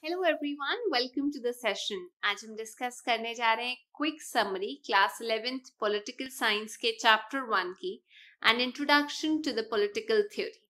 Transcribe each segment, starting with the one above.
Hello everyone, welcome to the session. आज हम discuss करने जा रहे हैं quick summary class 11th political science के चैप्टर 1 की an introduction to the political theory.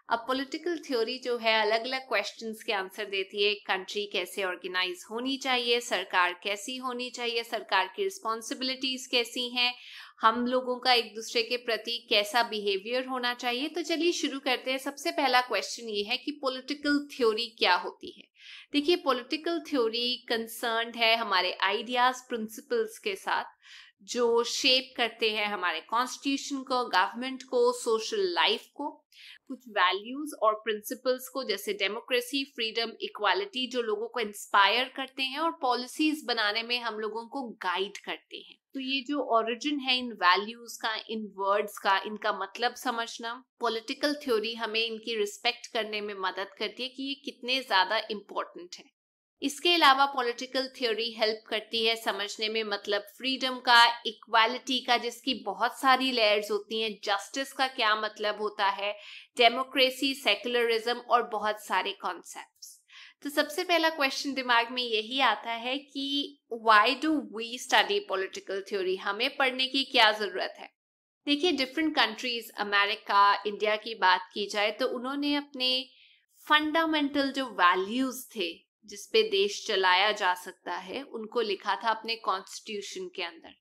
अब पॉलिटिकल थ्योरी जो है अलग अलग क्वेश्चंस के आंसर देती है। कंट्री कैसे ऑर्गेनाइज होनी चाहिए, सरकार कैसी होनी चाहिए, सरकार की रिस्पॉन्सिबिलिटीज कैसी हैं, हम लोगों का एक दूसरे के प्रति कैसा बिहेवियर होना चाहिए। तो चलिए शुरू करते हैं। सबसे पहला क्वेश्चन ये है कि पॉलिटिकल थ्योरी क्या होती है। देखिए, पॉलिटिकल थ्योरी कंसर्न्ड है हमारे आइडियाज प्रिंसिपल्स के साथ जो शेप करते हैं हमारे कॉन्स्टिट्यूशन को, गवर्नमेंट को, सोशल लाइफ को, कुछ वैल्यूज और प्रिंसिपल्स को जैसे डेमोक्रेसी, फ्रीडम, इक्वालिटी जो लोगों को इंस्पायर करते हैं और पॉलिसीज बनाने में हम लोगों को गाइड करते हैं। तो ये जो ओरिजिन है इन वैल्यूज का, इन वर्ड्स का, इनका मतलब समझना, पॉलिटिकल थ्योरी हमें इनकी रिस्पेक्ट करने में मदद करती है कि ये कितने ज्यादा इम्पोर्टेंट है। इसके अलावा पॉलिटिकल थ्योरी हेल्प करती है समझने में मतलब फ्रीडम का, इक्वालिटी का जिसकी बहुत सारी लेयर्स होती हैं, जस्टिस का क्या मतलब होता है, डेमोक्रेसी, सेक्युलरिज्म और बहुत सारे कॉन्सेप्ट्स। तो सबसे पहला क्वेश्चन दिमाग में यही आता है कि why do we study political theory, हमें पढ़ने की क्या जरूरत है। देखिए, डिफरेंट कंट्रीज, अमेरिका, इंडिया की बात की जाए तो उन्होंने अपने फंडामेंटल जो वैल्यूज थे जिसपे देश चलाया जा सकता है उनको लिखा था अपने कॉन्स्टिट्यूशन के अंदर।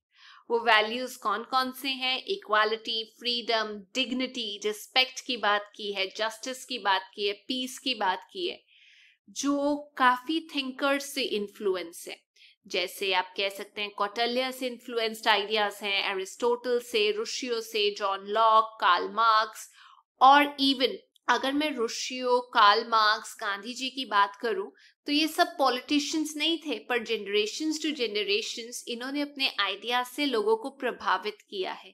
वो वैल्यूज कौन कौन से हैं? इक्वालिटी, फ्रीडम, डिग्निटी, रिस्पेक्ट की बात की है, जस्टिस की बात की है, पीस की बात की है, जो काफी थिंकर्स से इन्फ्लुएंस है। जैसे आप कह सकते हैं कौटिल्य से इन्फ्लुएंस्ड आइडियाज हैं, एरिस्टोटल से, रुशियो से, जॉन लॉक, कार्ल मार्क्स, और इवन अगर मैं रुशियो, कार्ल मार्क्स, गांधी जी की बात करूं तो ये सब पॉलिटिशियंस नहीं थे, पर जनरेशंस टू जनरेशंस इन्होंने अपने आइडियाज से लोगों को प्रभावित किया है।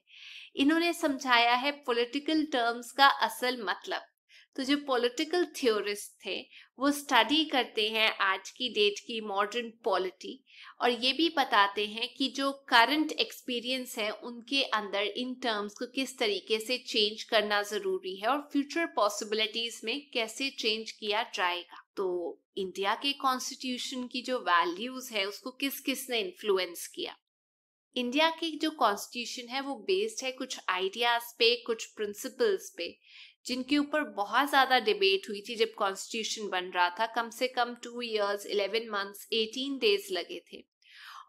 इन्होंने समझाया है पॉलिटिकल टर्म्स का असल मतलब। तो जो पॉलिटिकल थ्योरिस्ट थे वो स्टडी करते हैं आज की डेट की मॉडर्न पॉलिटी और ये भी बताते हैं कि जो करंट एक्सपीरियंस है उनके अंदर इन टर्म्स को किस तरीके से चेंज करना जरूरी है और फ्यूचर पॉसिबिलिटीज में कैसे चेंज किया जाएगा। तो इंडिया के कॉन्स्टिट्यूशन की जो वैल्यूज है उसको किस किस ने इन्फ्लुएंस किया। इंडिया की जो कॉन्स्टिट्यूशन है वो बेस्ड है कुछ आइडियाज पे, कुछ प्रिंसिपल्स पे, जिनके ऊपर बहुत ज्यादा डिबेट हुई थी जब कॉन्स्टिट्यूशन बन रहा था। कम से कम 2 years, 11 months, 18 days लगे थे।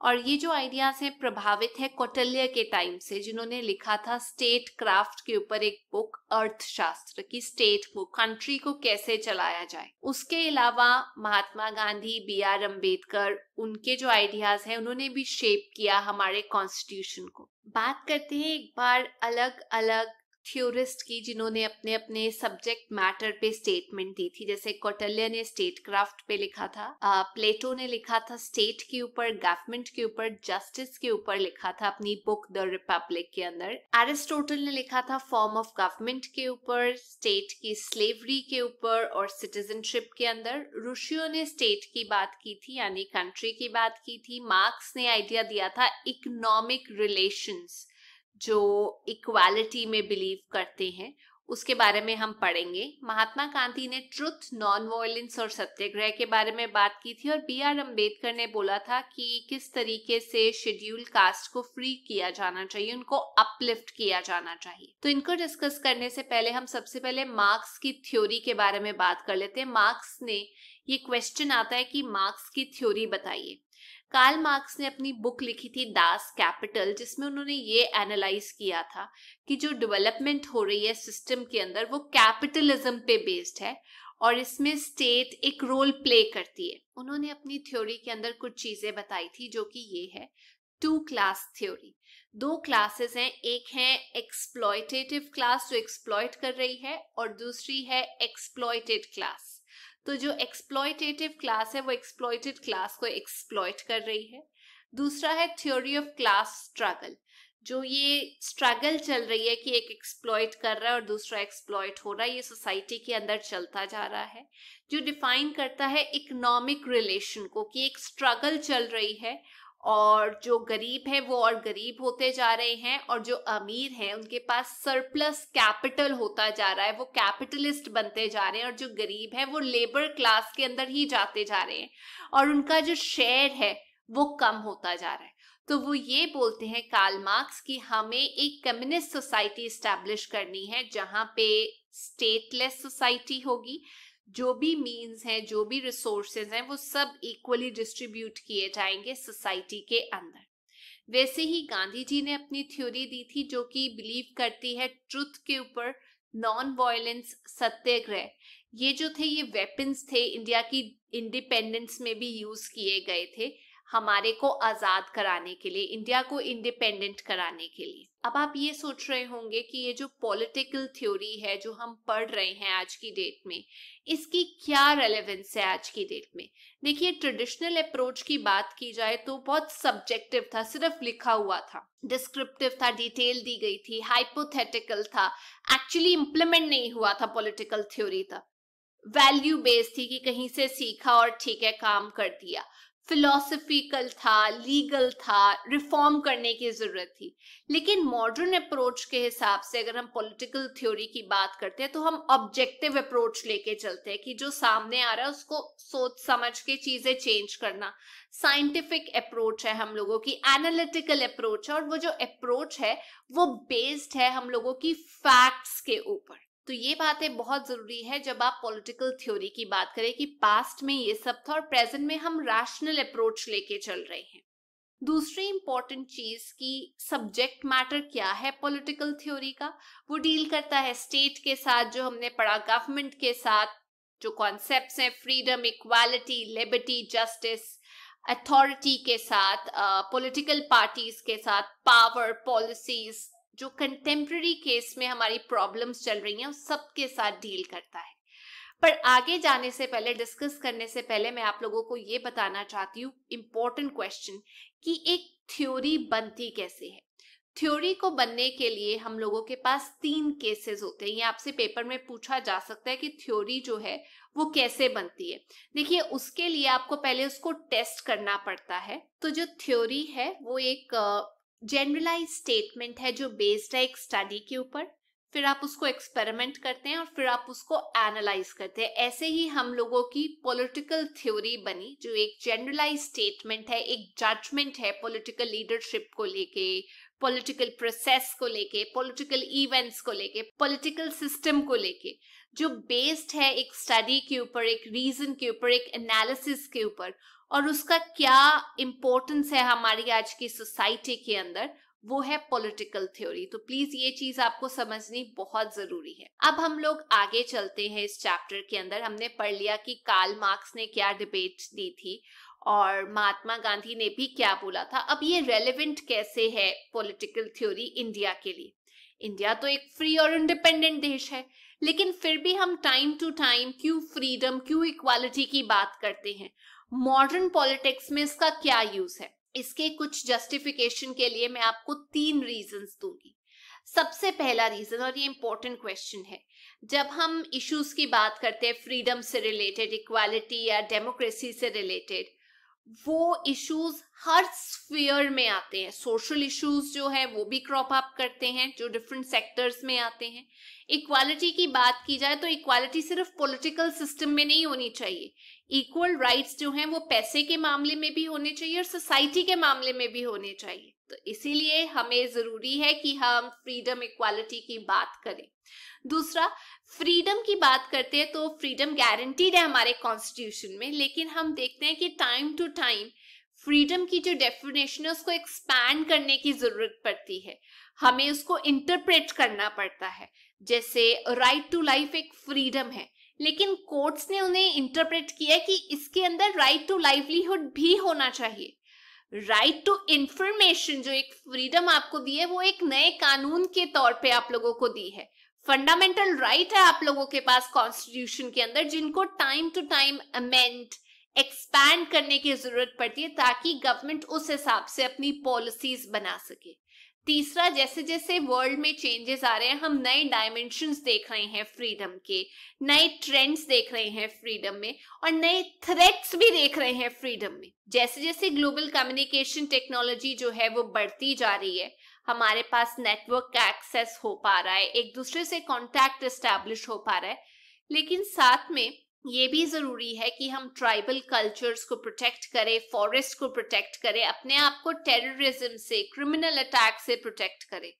और ये जो आइडियाज हैं प्रभावित है कौटिल्य के टाइम से, जिन्होंने लिखा था स्टेट क्राफ्ट के ऊपर एक बुक, अर्थशास्त्र की स्टेट बुक, कंट्री को कैसे चलाया जाए। उसके अलावा महात्मा गांधी, B.R. अम्बेडकर, उनके जो आइडियाज हैं उन्होंने भी शेप किया हमारे कॉन्स्टिट्यूशन को। बात करते हैं एक बार अलग अलग थ्योरिस्ट की जिन्होंने अपने अपने सब्जेक्ट मैटर पे स्टेटमेंट दी थी। जैसे कौटिल्य ने स्टेट क्राफ्ट पे लिखा था, प्लेटो ने लिखा था स्टेट के ऊपर, गवर्नमेंट के ऊपर, जस्टिस के ऊपर लिखा था अपनी बुक द रिपब्लिक के अंदर। एरिस्टोटल ने लिखा था फॉर्म ऑफ गवर्नमेंट के ऊपर, स्टेट की स्लेवरी के ऊपर और सिटीजनशिप के अंदर। रुशियो ने स्टेट की बात की थी यानी कंट्री की बात की थी। मार्क्स ने आइडिया दिया था इकोनॉमिक रिलेशंस, जो इक्वालिटी में बिलीव करते हैं, उसके बारे में हम पढ़ेंगे। महात्मा गांधी ने ट्रुथ, नॉन वायलेंस और सत्याग्रह के बारे में बात की थी। और B.R. अम्बेडकर ने बोला था कि किस तरीके से शेड्यूल कास्ट को फ्री किया जाना चाहिए, उनको अपलिफ्ट किया जाना चाहिए। तो इनको डिस्कस करने से पहले हम सबसे पहले मार्क्स की थ्योरी के बारे में बात कर लेते हैं। मार्क्स ने, ये क्वेश्चन आता है कि मार्क्स की थ्योरी बताइए। कार्ल मार्क्स ने अपनी बुक लिखी थी दास कैपिटल, जिसमें उन्होंने ये एनालाइज किया था कि जो डेवलपमेंट हो रही है सिस्टम के अंदर वो कैपिटलिज्म पे बेस्ड है और इसमें स्टेट एक रोल प्ले करती है। उन्होंने अपनी थ्योरी के अंदर कुछ चीजें बताई थी जो कि ये है 2 क्लास थ्योरी। 2 क्लासेस हैं, एक है एक्सप्लॉयटेटिव क्लास जो एक्सप्लॉयट कर रही है और दूसरी है एक्सप्लॉयटेड क्लास। तो जो एक्सप्लॉयटेटिव क्लास है वो एक्सप्लॉयटेड क्लास को एक्सप्लॉयट कर रही है। दूसरा है थ्योरी ऑफ क्लास स्ट्रगल, जो ये स्ट्रगल चल रही है कि एक एक्सप्लॉयट कर रहा है और दूसरा एक्सप्लॉयट हो रहा है, ये सोसाइटी के अंदर चलता जा रहा है, जो डिफाइन करता है इकोनॉमिक रिलेशन को कि एक स्ट्रगल चल रही है और जो गरीब है वो और गरीब होते जा रहे हैं, और जो अमीर हैं उनके पास सरप्लस कैपिटल होता जा रहा है, वो कैपिटलिस्ट बनते जा रहे हैं, और जो गरीब है वो लेबर क्लास के अंदर ही जाते जा रहे हैं, और उनका जो शेयर है वो कम होता जा रहा है। तो वो ये बोलते हैं कार्ल मार्क्स कि हमें एक कम्युनिस्ट सोसाइटी स्टैब्लिश करनी है जहां पे स्टेटलेस सोसाइटी होगी, जो भी मीन्स हैं, जो भी रिसोर्सेज हैं, वो सब इक्वली डिस्ट्रीब्यूट किए जाएंगे सोसाइटी के अंदर। वैसे ही गांधी जी ने अपनी थ्योरी दी थी जो कि बिलीव करती है ट्रुथ के ऊपर, नॉन वायलेंस, सत्याग्रह। ये जो थे ये वेपन्स थे, इंडिया की इंडिपेंडेंस में भी यूज किए गए थे, हमारे को आजाद कराने के लिए, इंडिया को इंडिपेंडेंट कराने के लिए। अब आप ये सोच रहे होंगे कि ये जो पॉलिटिकल थ्योरी है जो हम पढ़ रहे हैं आज की डेट में, इसकी क्या रेलेवेंस है आज की डेट में। देखिए, ट्रेडिशनल अप्रोच की बात की जाए तो बहुत सब्जेक्टिव था, सिर्फ लिखा हुआ था, डिस्क्रिप्टिव था, डिटेल दी गई थी, हाइपोथेटिकल था, एक्चुअली इंप्लीमेंट नहीं हुआ था। पॉलिटिकल थ्योरी था, वैल्यू बेस्ड थी कि कहीं से सीखा और ठीक है काम कर दिया, फिलोसफिकल था, लीगल था, रिफॉर्म करने की जरूरत थी। लेकिन मॉडर्न अप्रोच के हिसाब से अगर हम पॉलिटिकल थ्योरी की बात करते हैं तो हम ऑब्जेक्टिव अप्रोच लेके चलते हैं कि जो सामने आ रहा है उसको सोच समझ के चीजें चेंज करना। साइंटिफिक अप्रोच है हम लोगों की, एनालिटिकल अप्रोच है, और वो जो अप्रोच है वो बेस्ड है हम लोगों की फैक्ट्स के ऊपर। तो ये बातें बहुत जरूरी है जब आप पॉलिटिकल थ्योरी की बात करें कि पास्ट में ये सब था और प्रेजेंट में हम रैशनल अप्रोच लेके चल रहे हैं। दूसरी इंपॉर्टेंट चीज की सब्जेक्ट मैटर क्या है पॉलिटिकल थ्योरी का, वो डील करता है स्टेट के साथ, जो हमने पढ़ा, गवर्नमेंट के साथ, जो कॉन्सेप्ट्स हैं freedom, equality, liberty, justice, authority के साथ, पॉलिटिकल पार्टीज के साथ, पावर, पॉलिसीज, जो कंटेम्प्रेरी केस में हमारी प्रॉब्लम्स चल रही हैं उस सब के साथ डील करता है। पर आगे जाने से पहले, डिस्कस करने से पहले, मैं आप लोगों को ये बताना चाहती हूँ इम्पोर्टेंट क्वेश्चन कि एक थ्योरी बनती कैसे है। थ्योरी को बनने के लिए हम लोगों के पास 3 केसेस होते हैं। ये आपसे पेपर में पूछा जा सकता है कि थ्योरी जो है वो कैसे बनती है। देखिए, उसके लिए आपको पहले उसको टेस्ट करना पड़ता है। तो जो थ्योरी है वो एक जनरलाइज स्टेटमेंट है जो बेस्ड है एक स्टडी के ऊपर, फिर आप उसको एक्सपेरिमेंट करते हैं और फिर आप उसको एनालाइज करते हैं। ऐसे ही हम लोगों की पॉलिटिकल थ्योरी बनी, जो एक जनरलाइज स्टेटमेंट है, एक जजमेंट है पॉलिटिकल लीडरशिप को लेके, पॉलिटिकल प्रोसेस को लेके, पॉलिटिकल इवेंट्स को लेके, पॉलिटिकल सिस्टम को लेके, जो बेस्ड है एक स्टडी के ऊपर, एक रीजन के ऊपर, एक एनालिसिस के ऊपर, और उसका क्या इंपॉर्टेंस है हमारी आज की सोसाइटी के अंदर, वो है पॉलिटिकल थ्योरी। तो प्लीज ये चीज आपको समझनी बहुत जरूरी है। अब हम लोग आगे चलते हैं इस चैप्टर के अंदर। हमने पढ़ लिया कि कार्ल मार्क्स ने क्या डिबेट दी थी और महात्मा गांधी ने भी क्या बोला था। अब ये रेलेवेंट कैसे है पॉलिटिकल थ्योरी इंडिया के लिए। इंडिया तो एक फ्री और इंडिपेंडेंट देश है, लेकिन फिर भी हम टाइम टू टाइम क्यों फ्रीडम, क्यों इक्वालिटी की बात करते हैं। मॉडर्न पॉलिटिक्स में इसका क्या यूज है, इसके कुछ जस्टिफिकेशन के लिए मैं आपको 3 रीजंस दूंगी। सबसे पहला रीजन, और ये इंपॉर्टेंट क्वेश्चन है, जब हम इश्यूज की बात करते हैं फ्रीडम से रिलेटेड, इक्वालिटी या डेमोक्रेसी से रिलेटेड, वो इश्यूज हर स्फीयर में आते हैं। सोशल इश्यूज जो है वो भी क्रॉप अप करते हैं, जो डिफरेंट सेक्टर्स में आते हैं। इक्वालिटी की बात की जाए तो इक्वालिटी सिर्फ पॉलिटिकल सिस्टम में नहीं होनी चाहिए। इक्वल राइट्स जो हैं वो पैसे के मामले में भी होने चाहिए और सोसाइटी के मामले में भी होने चाहिए। तो इसीलिए हमें जरूरी है कि हम फ्रीडम, इक्वालिटी की बात करें। दूसरा, फ्रीडम की बात करते हैं तो फ्रीडम गारंटीड है हमारे कॉन्स्टिट्यूशन में, लेकिन हम देखते हैं कि टाइम टू टाइम फ्रीडम की जो डेफिनेशन है उसको एक्सपैंड करने की जरूरत पड़ती है, हमें उसको इंटरप्रेट करना पड़ता है। जैसे राइट टू लाइफ एक फ्रीडम है, लेकिन कोर्ट्स ने उन्हें इंटरप्रेट किया कि इसके अंदर राइट टू लाइवलीहुड भी होना चाहिए। राइट टू इंफॉर्मेशन जो एक फ्रीडम आपको दी है वो एक नए कानून के तौर पे आप लोगों को दी है। फंडामेंटल राइट है आप लोगों के पास कॉन्स्टिट्यूशन के अंदर, जिनको time to time amend, expand करने की जरूरत पड़ती है ताकि गवर्नमेंट उस हिसाब से अपनी पॉलिसीज बना सके। तीसरा, जैसे जैसे वर्ल्ड में चेंजेस आ रहे हैं, हम नए डायमेंशंस देख रहे हैं फ्रीडम के, नए ट्रेंड्स देख रहे हैं फ्रीडम में, और नए थ्रेट्स भी देख रहे हैं फ्रीडम में। जैसे जैसे ग्लोबल कम्युनिकेशन टेक्नोलॉजी जो है वो बढ़ती जा रही है, हमारे पास नेटवर्क का एक्सेस हो पा रहा है, एक दूसरे से कॉन्टैक्ट एस्टैब्लिश हो पा रहा है, लेकिन साथ में ये भी जरूरी है कि हम ट्राइबल कल्चर्स को प्रोटेक्ट करें, फॉरेस्ट को प्रोटेक्ट करें, अपने आप को टेररिज्म से, क्रिमिनल अटैक से प्रोटेक्ट करें।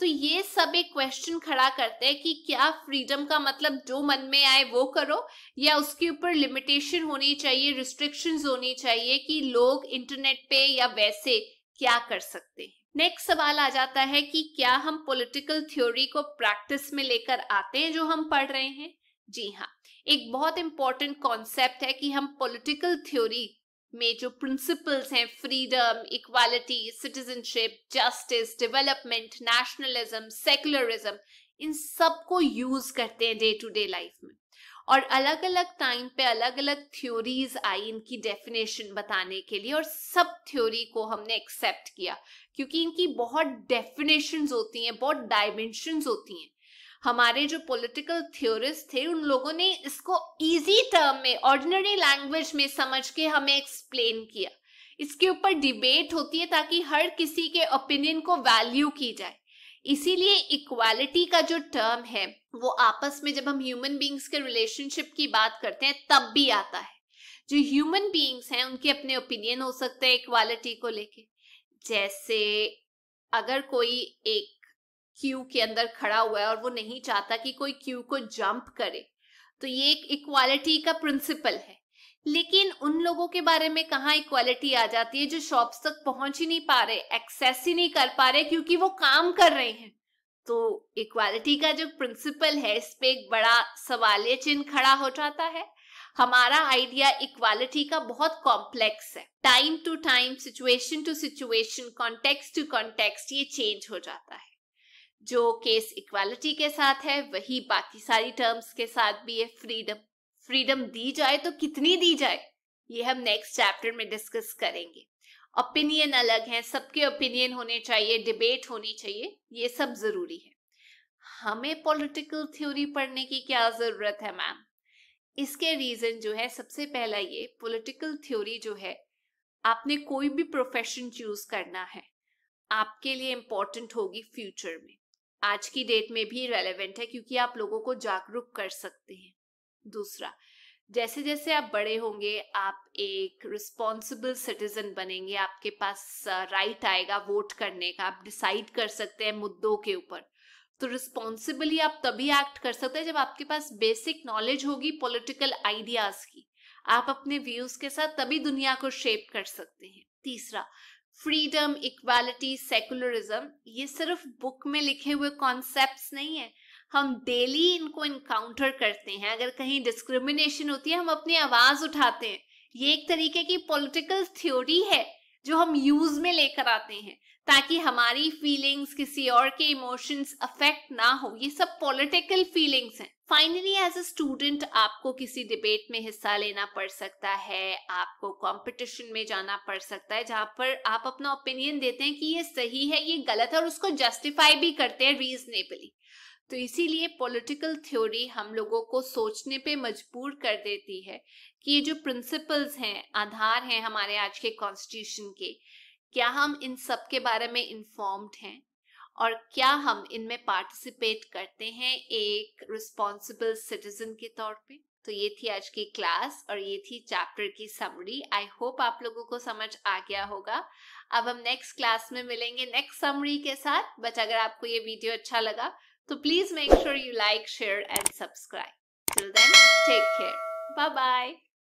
तो ये सब एक क्वेश्चन खड़ा करते हैं कि क्या फ्रीडम का मतलब जो मन में आए वो करो, या उसके ऊपर लिमिटेशन होनी चाहिए, रिस्ट्रिक्शंस होनी चाहिए कि लोग इंटरनेट पे या वैसे क्या कर सकते हैं। नेक्स्ट सवाल आ जाता है कि क्या हम पॉलिटिकल थ्योरी को प्रैक्टिस में लेकर आते हैं जो हम पढ़ रहे हैं। जी हाँ, एक बहुत इंपॉर्टेंट कॉन्सेप्ट है कि हम पॉलिटिकल थ्योरी में जो प्रिंसिपल्स हैं, freedom, equality, citizenship, justice, development, nationalism, secularism, इन सब को यूज करते हैं डे टू डे लाइफ में। और अलग अलग टाइम पे अलग अलग थ्योरीज आई इनकी डेफिनेशन बताने के लिए, और सब थ्योरी को हमने एक्सेप्ट किया क्योंकि इनकी बहुत डेफिनेशंस होती हैं, बहुत डायमेंशंस होती हैं। हमारे जो पॉलिटिकल थ्योरिस्ट थे उन लोगों ने इसको इजी टर्म में, ऑर्डिनरी लैंग्वेज में समझ के हमें एक्सप्लेन किया। इसके ऊपर डिबेट होती है ताकि हर किसी के ओपिनियन को वैल्यू की जाए। इसीलिए इक्वालिटी का जो टर्म है वो आपस में जब हम ह्यूमन बीइंग्स के रिलेशनशिप की बात करते हैं तब भी आता है। जो ह्यूमन बीइंग्स हैं उनके अपने ओपिनियन हो सकते हैं इक्वालिटी को लेके। जैसे अगर कोई एक क्यू के अंदर खड़ा हुआ है और वो नहीं चाहता कि कोई क्यू को जंप करे, तो ये एक इक्वालिटी का प्रिंसिपल है। लेकिन उन लोगों के बारे में कहाँ इक्वालिटी आ जाती है जो शॉप्स तक पहुंच ही नहीं पा रहे, एक्सेस ही नहीं कर पा रहे क्योंकि वो काम कर रहे हैं। तो इक्वालिटी का जो प्रिंसिपल है इस पे एक बड़ा सवालिया चिन्ह खड़ा हो जाता है। हमारा आइडिया इक्वालिटी का बहुत कॉम्प्लेक्स है। Time to time, situation to situation, context to context ये चेंज हो जाता है। जो केस इक्वालिटी के साथ है वही बाकी सारी टर्म्स के साथ भी है। फ्रीडम दी जाए तो कितनी दी जाए, ये हम नेक्स्ट चैप्टर में डिस्कस करेंगे। ओपिनियन अलग हैं, सबके ओपिनियन होने चाहिए, डिबेट होनी चाहिए, ये सब जरूरी है। हमें पॉलिटिकल थ्योरी पढ़ने की क्या जरूरत है मैम? इसके रीजन जो है, सबसे पहला ये, पॉलिटिकल थ्योरी जो है, आपने कोई भी प्रोफेशन चूज करना है आपके लिए इंपॉर्टेंट होगी फ्यूचर में। आज की डेट में भी रेलेवेंट है क्योंकि आप लोगों को जागरूक कर सकते हैं। दूसरा, जैसे जैसे आप बड़े होंगे आप एक रिस्पॉन्सिबल सिटीजन बनेंगे, आपके पास राइट आएगा वोट करने का, आप डिसाइड कर सकते हैं मुद्दों के ऊपर। तो रिस्पॉन्सिबली आप तभी एक्ट कर सकते हैं जब आपके पास बेसिक नॉलेज होगी पॉलिटिकल आइडियाज की। आप अपने व्यूज के साथ तभी दुनिया को शेप कर सकते हैं। तीसरा, फ्रीडम, इक्वालिटी, सेकुलरिज्म, ये सिर्फ बुक में लिखे हुए कॉन्सेप्ट्स नहीं है, हम डेली इनको इनकाउंटर करते हैं। अगर कहीं डिस्क्रिमिनेशन होती है हम अपनी आवाज उठाते हैं। ये एक तरीके की पॉलिटिकल थ्योरी है जो हम यूज में लेकर आते हैं ताकि हमारी फीलिंग्स किसी और के इमोशंस अफेक्ट ना हो। ये सब पॉलिटिकल फीलिंग्स हैं। फाइनली, एज अ स्टूडेंट आपको किसी डिबेट में हिस्सा लेना पड़ सकता है, आपको कंपटीशन में जाना पड़ सकता है जहां पर आप अपना ओपिनियन देते हैं कि ये सही है, ये गलत है, और उसको जस्टिफाई भी करते हैं रीजनेबली। तो इसीलिए पॉलिटिकल थ्योरी हम लोगों को सोचने पे मजबूर कर देती है कि ये जो प्रिंसिपल्स हैं, आधार हैं हमारे आज के कॉन्स्टिट्यूशन के, क्या हम इन सब के बारे में इन्फॉर्म्ड हैं और क्या हम इनमें पार्टिसिपेट करते हैं एक रिस्पॉन्सिबल सिटीजन के तौर पे। तो ये थी आज की क्लास और ये थी चैप्टर की समरी। आई होप आप लोगों को समझ आ गया होगा। अब हम नेक्स्ट क्लास में मिलेंगे नेक्स्ट समरी के साथ। बट अगर आपको ये वीडियो अच्छा लगा तो please make sure you like, share and subscribe. Till then, take care. Bye bye.